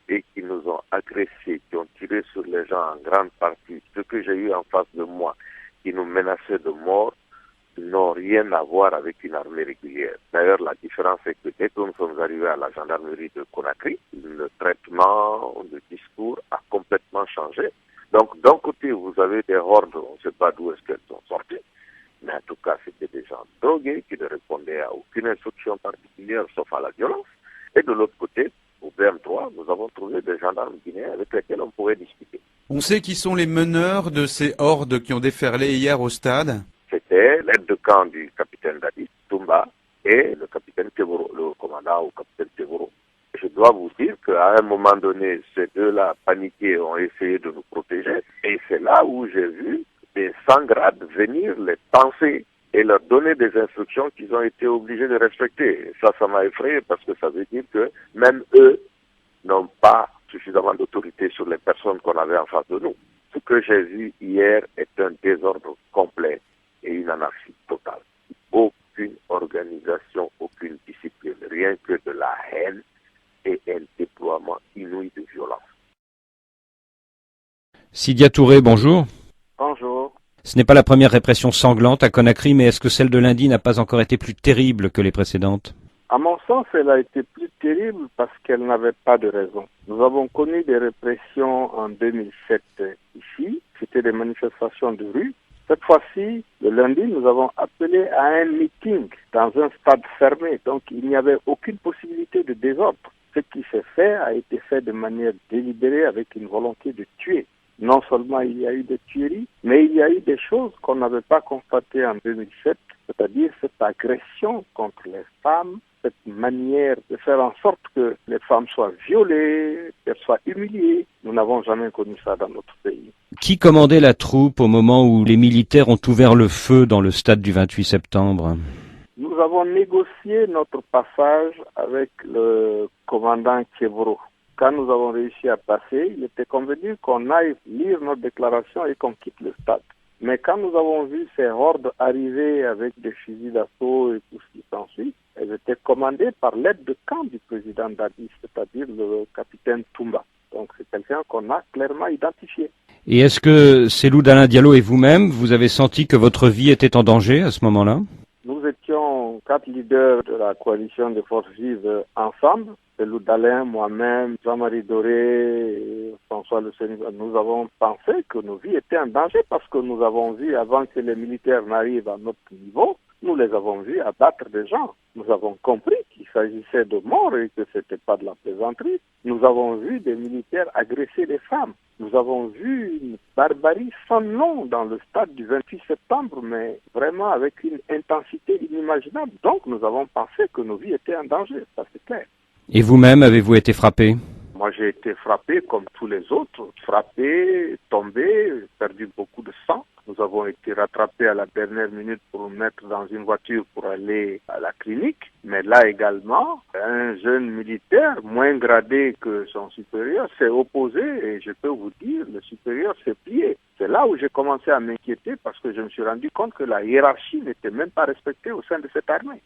et qui nous ont agressés, qui ont tiré sur les gens en grande partie, ceux que j'ai eu en face de moi, qui nous menaçaient de mort, n'ont rien à voir avec une armée régulière. D'ailleurs, la différence est que dès que nous sommes arrivés à la gendarmerie de Conakry, le traitement, le discours a complètement changé. Donc, d'un côté, vous avez des hordes, on ne sait pas d'où est-ce qu'elles sont sorties, mais en tout cas, c'était des gens drogués qui ne répondaient à aucune instruction particulière, sauf à la violence. Et de l'autre côté, au BM3, nous avons trouvé des gendarmes guinéens avec lesquels on pouvait discuter. On sait qui sont les meneurs de ces hordes qui ont déferlé hier au stade? C'était l'aide de camp du capitaine Dadis, Toumba, et le capitaine Teboro, le commandant ou capitaine Teboro. Je dois vous dire qu'à un moment donné, ces deux-là, paniqués, ont essayé de nous protéger. Et c'est là où j'ai vu des sans-grades venir les penser et leur donner des instructions qu'ils ont été obligés de respecter. Et ça m'a effrayé parce que ça veut dire que même eux n'ont pas suffisamment d'autorité sur les personnes qu'on avait en face de nous. Ce que j'ai vu hier est un désordre complet et une anarchie totale. Aucune organisation, aucune discipline, rien que de la haine et un déploiement inouï de violence. Sidia Touré, bonjour. Bonjour. Ce n'est pas la première répression sanglante à Conakry, mais est-ce que celle de lundi n'a pas encore été plus terrible que les précédentes? À mon sens, elle a été plus terrible parce qu'elle n'avait pas de raison. Nous avons connu des répressions en 2007 ici. C'était des manifestations de rue. Cette fois-ci, le lundi, nous avons appelé à un meeting dans un stade fermé. Donc, il n'y avait aucune possibilité de désordre. Ce qui s'est fait a été fait de manière délibérée avec une volonté de tuer. Non seulement il y a eu des tueries, mais il y a eu des choses qu'on n'avait pas constatées en 2007, c'est-à-dire cette agression contre les femmes, cette manière de faire en sorte que les femmes soient violées, qu'elles soient humiliées. Nous n'avons jamais connu ça dans notre pays. Qui commandait la troupe au moment où les militaires ont ouvert le feu dans le stade du 28 septembre? Nous avons négocié notre passage avec le commandant Teboro. Quand nous avons réussi à passer, il était convenu qu'on aille lire notre déclaration et qu'on quitte le stade. Mais quand nous avons vu ces hordes arriver avec des fusils d'assaut et tout ce qui s'ensuit, elles étaient commandées par l'aide de camp du président Dadis, c'est-à-dire le capitaine Toumba. Donc c'est quelqu'un qu'on a clairement identifié. Et est-ce que Cellou Dalein Diallo et vous-même, vous avez senti que votre vie était en danger à ce moment-là? Nous étions 4 leaders de la coalition des forces vives ensemble. Cellou Dalein, moi-même, Jean-Marie Doré, et François Le Sénégal. Nous avons pensé que nos vies étaient en danger parce que nous avons vu, avant que les militaires n'arrivent à notre niveau, nous les avons vus abattre des gens. Nous avons compris qu'il s'agissait de morts et que ce n'était pas de la plaisanterie. Nous avons vu des militaires agresser des femmes. Nous avons vu une barbarie sans nom dans le stade du 28 septembre, mais vraiment avec une intensité inimaginable. Donc nous avons pensé que nos vies étaient en danger, ça c'est clair. Et vous-même, avez-vous été frappé? Moi, j'ai été frappé comme tous les autres, frappé, tombé, perdu beaucoup de sang. Nous avons été rattrapés à la dernière minute pour nous mettre dans une voiture pour aller à la clinique. Mais là également, un jeune militaire, moins gradé que son supérieur, s'est opposé et je peux vous dire, le supérieur s'est plié. C'est là où j'ai commencé à m'inquiéter parce que je me suis rendu compte que la hiérarchie n'était même pas respectée au sein de cette armée.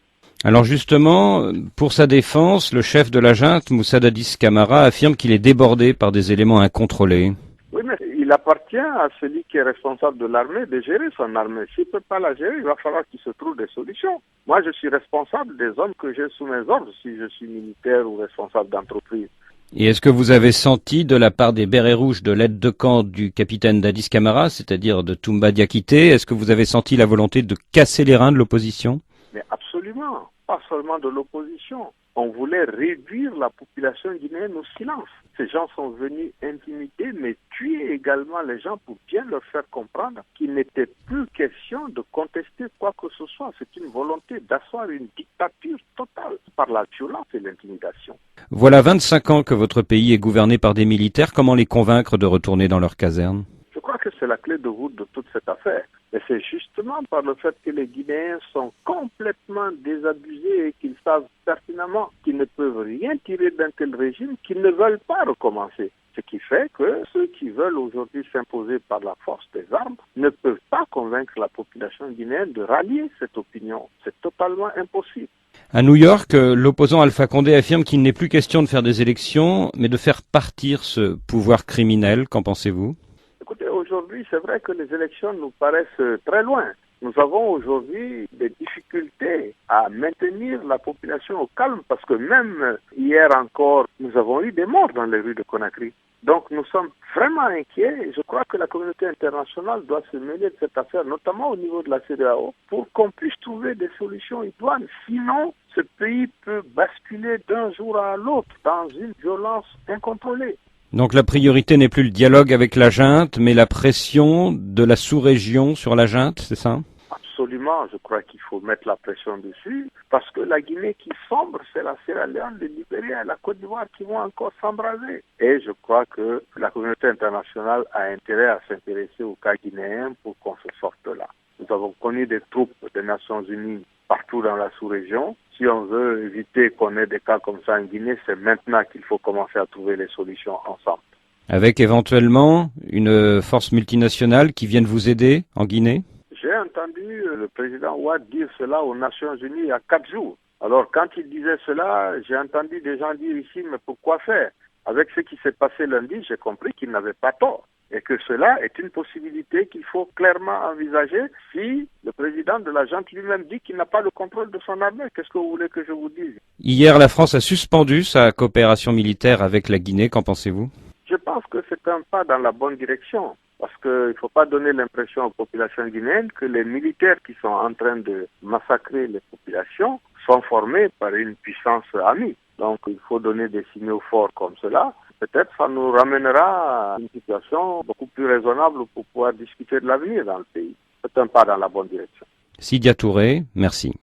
Alors justement, pour sa défense, le chef de la junte, Moussa Dadis Camara, affirme qu'il est débordé par des éléments incontrôlés. Oui, mais il appartient à celui qui est responsable de l'armée de gérer son armée. S'il ne peut pas la gérer, il va falloir qu'il se trouve des solutions. Moi, je suis responsable des hommes que j'ai sous mes ordres si je suis militaire ou responsable d'entreprise. Et est-ce que vous avez senti de la part des bérets rouges de l'aide de camp du capitaine Dadis Camara, c'est-à-dire de Toumba Diakité, est-ce que vous avez senti la volonté de casser les reins de l'opposition? Mais absolument, pas seulement de l'opposition. On voulait réduire la population guinéenne au silence. Ces gens sont venus intimider, mais tuer également les gens pour bien leur faire comprendre qu'il n'était plus question de contester quoi que ce soit. C'est une volonté d'asseoir une dictature totale par la violence et l'intimidation. Voilà 25 ans que votre pays est gouverné par des militaires. Comment les convaincre de retourner dans leur caserne? Je crois que c'est la clé de voûte de toute cette affaire. Et c'est justement par le fait que les Guinéens sont complètement désabusés et qu'ils savent pertinemment qu'ils ne peuvent rien tirer d'un tel régime qu'ils ne veulent pas recommencer. Ce qui fait que ceux qui veulent aujourd'hui s'imposer par la force des armes ne peuvent pas convaincre la population guinéenne de rallier cette opinion. C'est totalement impossible. À New York, l'opposant Alpha Condé affirme qu'il n'est plus question de faire des élections, mais de faire partir ce pouvoir criminel. Qu'en pensez-vous? Écoutez, aujourd'hui, c'est vrai que les élections nous paraissent très loin. Nous avons aujourd'hui des difficultés à maintenir la population au calme parce que même hier encore, nous avons eu des morts dans les rues de Conakry. Donc nous sommes vraiment inquiets et je crois que la communauté internationale doit se mêler de cette affaire, notamment au niveau de la CEDEAO, pour qu'on puisse trouver des solutions idoines. Sinon, ce pays peut basculer d'un jour à l'autre dans une violence incontrôlée. Donc la priorité n'est plus le dialogue avec la junte, mais la pression de la sous-région sur la junte, c'est ça? Absolument, je crois qu'il faut mettre la pression dessus, parce que la Guinée qui sombre, c'est la Sierra Leone, le Libéria et la Côte d'Ivoire qui vont encore s'embraser. Et je crois que la communauté internationale a intérêt à s'intéresser au cas guinéen pour qu'on se sorte là. Nous avons connu des troupes des Nations Unies partout dans la sous-région. Si on veut éviter qu'on ait des cas comme ça en Guinée, c'est maintenant qu'il faut commencer à trouver les solutions ensemble. Avec éventuellement une force multinationale qui vienne vous aider en Guinée? J'ai entendu le président Ouad dire cela aux Nations Unies il y a 4 jours. Alors quand il disait cela, j'ai entendu des gens dire ici, mais pourquoi faire? Avec ce qui s'est passé lundi, j'ai compris qu'il n'avait pas tort. Et que cela est une possibilité qu'il faut clairement envisager si le président de la junte lui-même dit qu'il n'a pas le contrôle de son armée. Qu'est-ce que vous voulez que je vous dise? Hier, la France a suspendu sa coopération militaire avec la Guinée. Qu'en pensez-vous? Je pense que c'est un pas dans la bonne direction. Parce qu'il ne faut pas donner l'impression aux populations guinéennes que les militaires qui sont en train de massacrer les populations sont formés par une puissance amie. Donc il faut donner des signaux forts comme cela. Peut-être ça nous ramènera à une situation beaucoup plus raisonnable pour pouvoir discuter de l'avenir dans le pays. C'est un pas dans la bonne direction. Sidia Touré, merci.